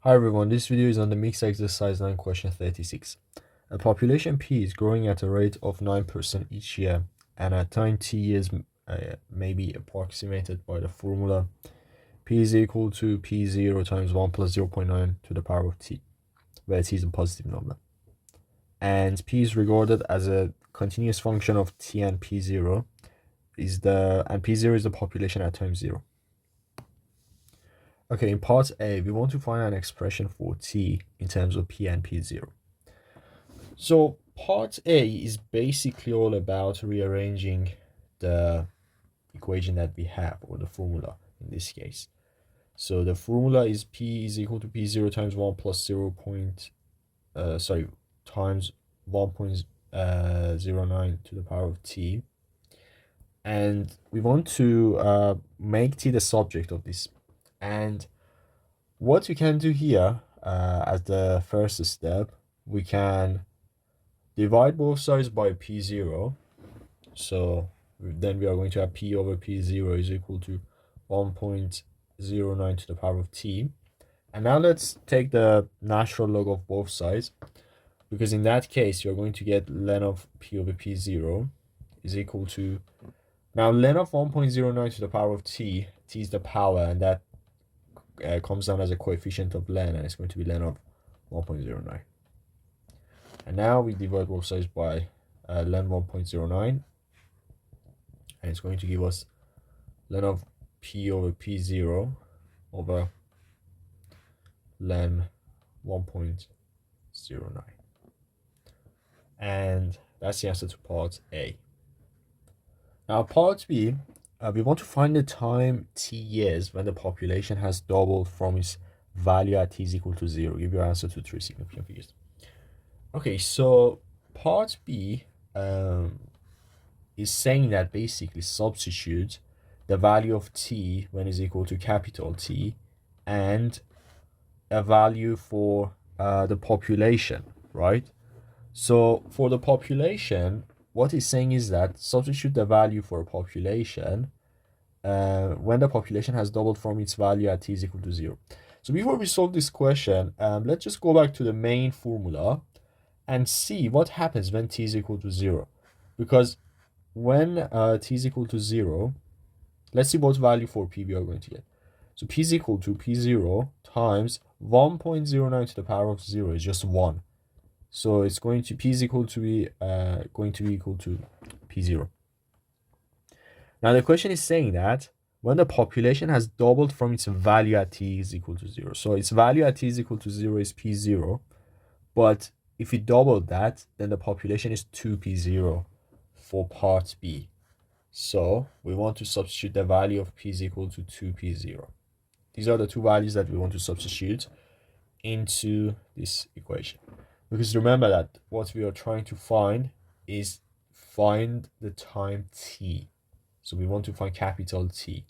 Hi everyone, this video is on the mixed exercise 9 question 36. A population P is growing at a rate of 9% each year and at time t years may be approximated by the formula P is equal to P0 times 1 plus 0.9 to the power of t, where t is a positive number. And P is regarded as a continuous function of t, and P0 is the population at time 0. Okay, in part A, we want to find an expression for t in terms of P and P0. So part A is basically all about rearranging the equation that we have, or the formula in this case. So the formula is P is equal to P0 times 1 plus 0 times 1.09 to the power of t. And we want to make t the subject of this. And what we can do here as the first step, we can divide both sides by P0. So then we are going to have P over P0 is equal to 1.09 to the power of t. And now let's take the natural log of both sides, because in that case you're going to get ln of P over P0 is equal to, now ln of 1.09 to the power of t is the power, and that comes down as a coefficient of ln, and it's going to be ln of 1.09. And now we divide both sides by ln 1.09, and it's going to give us ln of P over P0 over ln 1.09. And that's the answer to part A. Now part B, we want to find the time t years when the population has doubled from its value at t is equal to 0. Give your answer to 3 significant figures. Okay, so part B is saying that basically substitute the value of t when is equal to capital T and a value for the population, right? So for the population, what it's saying is that substitute the value for a population when the population has doubled from its value at t is equal to 0. So before we solve this question, let's just go back to the main formula and see what happens when t is equal to 0. Because when t is equal to 0, let's see what value for p we are going to get. So p is equal to P0 times 1.09 to the power of 0 is just 1. So it's going to, p is equal to be equal to P0. Now the question is saying that when the population has doubled from its value at t is equal to 0. So its value at t is equal to 0 is P0, but if we doubled that, then the population is 2P0 for part B. So we want to substitute the value of p is equal to 2P0. These are the two values that we want to substitute into this equation. Because remember that what we are trying to find is find the time t. So we want to find capital T.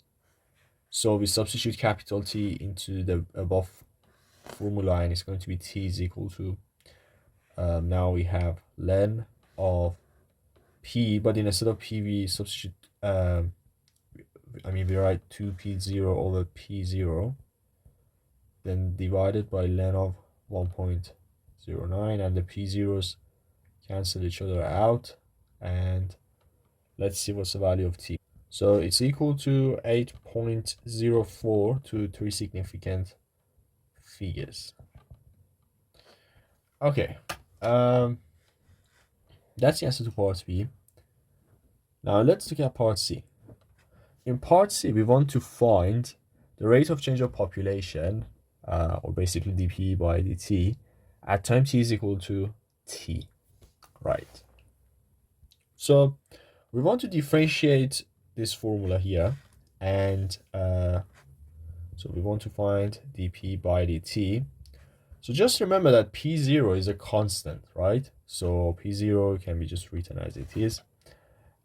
So we substitute capital T into the above formula, and it's going to be t is equal to, now we have ln of p, but instead of p we substitute, we write 2P0 over P0, then divided by ln of 1.09, and the P0s cancel each other out, and let's see what's the value of t. So it's equal to 8.04 to 3 significant figures. Okay, that's the answer to part B. Now let's look at part C. In part C, we want to find the rate of change of population, or basically dp by dt, at time t is equal to t, right? So we want to differentiate this formula here, and so we want to find dp by dt. So just remember that P0 is a constant, right? So P0 can be just written as it is.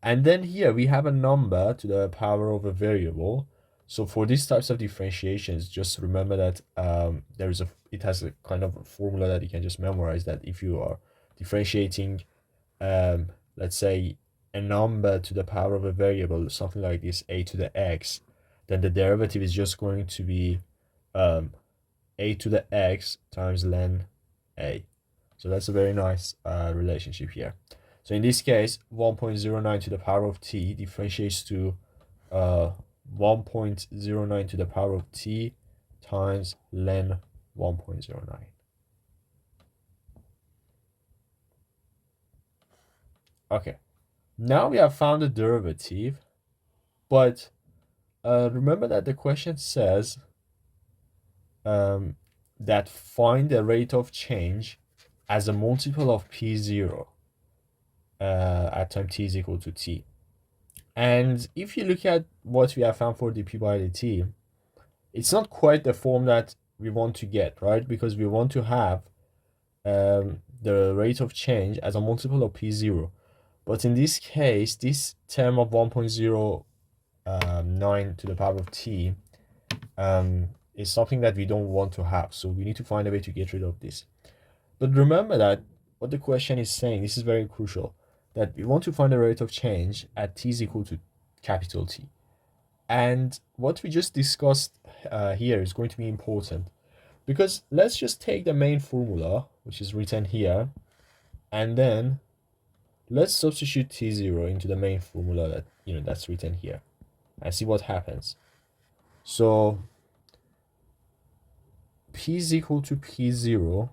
And then here we have a number to the power of a variable. So for these types of differentiations, just remember that it has a kind of a formula that you can just memorize, that if you are differentiating, let's say, a number to the power of a variable, something like this, a to the x, then the derivative is just going to be a to the x times ln a. So that's a very nice relationship here. So in this case, 1.09 to the power of t differentiates to 1.09 to the power of t times ln 1.09. Okay, now we have found the derivative, but remember that the question says that find the rate of change as a multiple of p0 at time t is equal to t. And if you look at what we have found for dp by dt, it's not quite the form that we want to get, right? Because we want to have the rate of change as a multiple of p0. But in this case, this term of 1.09 to the power of t is something that we don't want to have. So we need to find a way to get rid of this. But remember that what the question is saying, this is very crucial, that we want to find the rate of change at t is equal to capital T. And what we just discussed here is going to be important, because let's just take the main formula, which is written here, and then let's substitute t0 into the main formula that that's written here, and see what happens. So p is equal to p0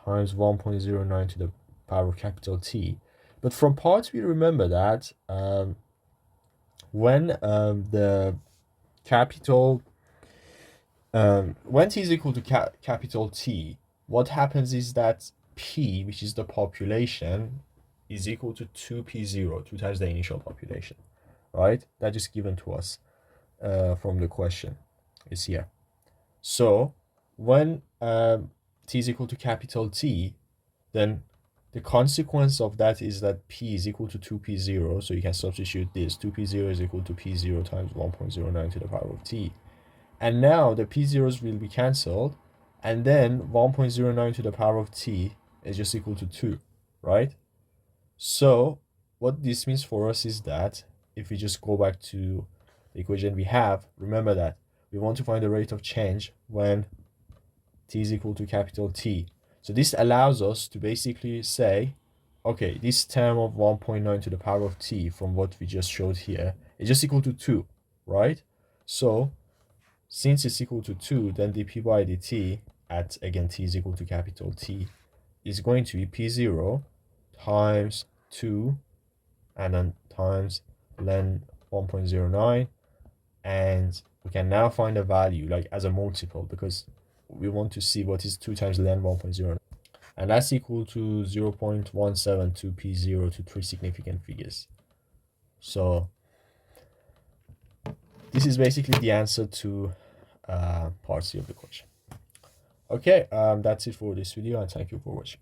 times 1.09 to the power of capital T. But from parts, we remember that when the capital when t is equal to capital T, what happens is that p, which is the population, is equal to 2p0, 2 times the initial population, right? That is given to us from the question. It's here. So when t is equal to capital T, then the consequence of that is that p is equal to 2p0. So you can substitute this. 2p0 is equal to p0 times 1.09 to the power of t. And now the p0s will be cancelled. And then 1.09 to the power of t is just equal to 2, right? So what this means for us is that if we just go back to the equation we have, remember that we want to find the rate of change when t is equal to capital T. So this allows us to basically say, okay, this term of 1.9 to the power of t from what we just showed here is just equal to 2, right? So since it's equal to 2, then dp by dt at, again, t is equal to capital T is going to be p0 times 2 and then times ln 1.09. And we can now find a value like as a multiple, because we want to see what is 2 times ln 1.09, and that's equal to 0.172 p0 to 3 significant figures. So this is basically the answer to part C of the question. Okay, that's it for this video, and thank you for watching.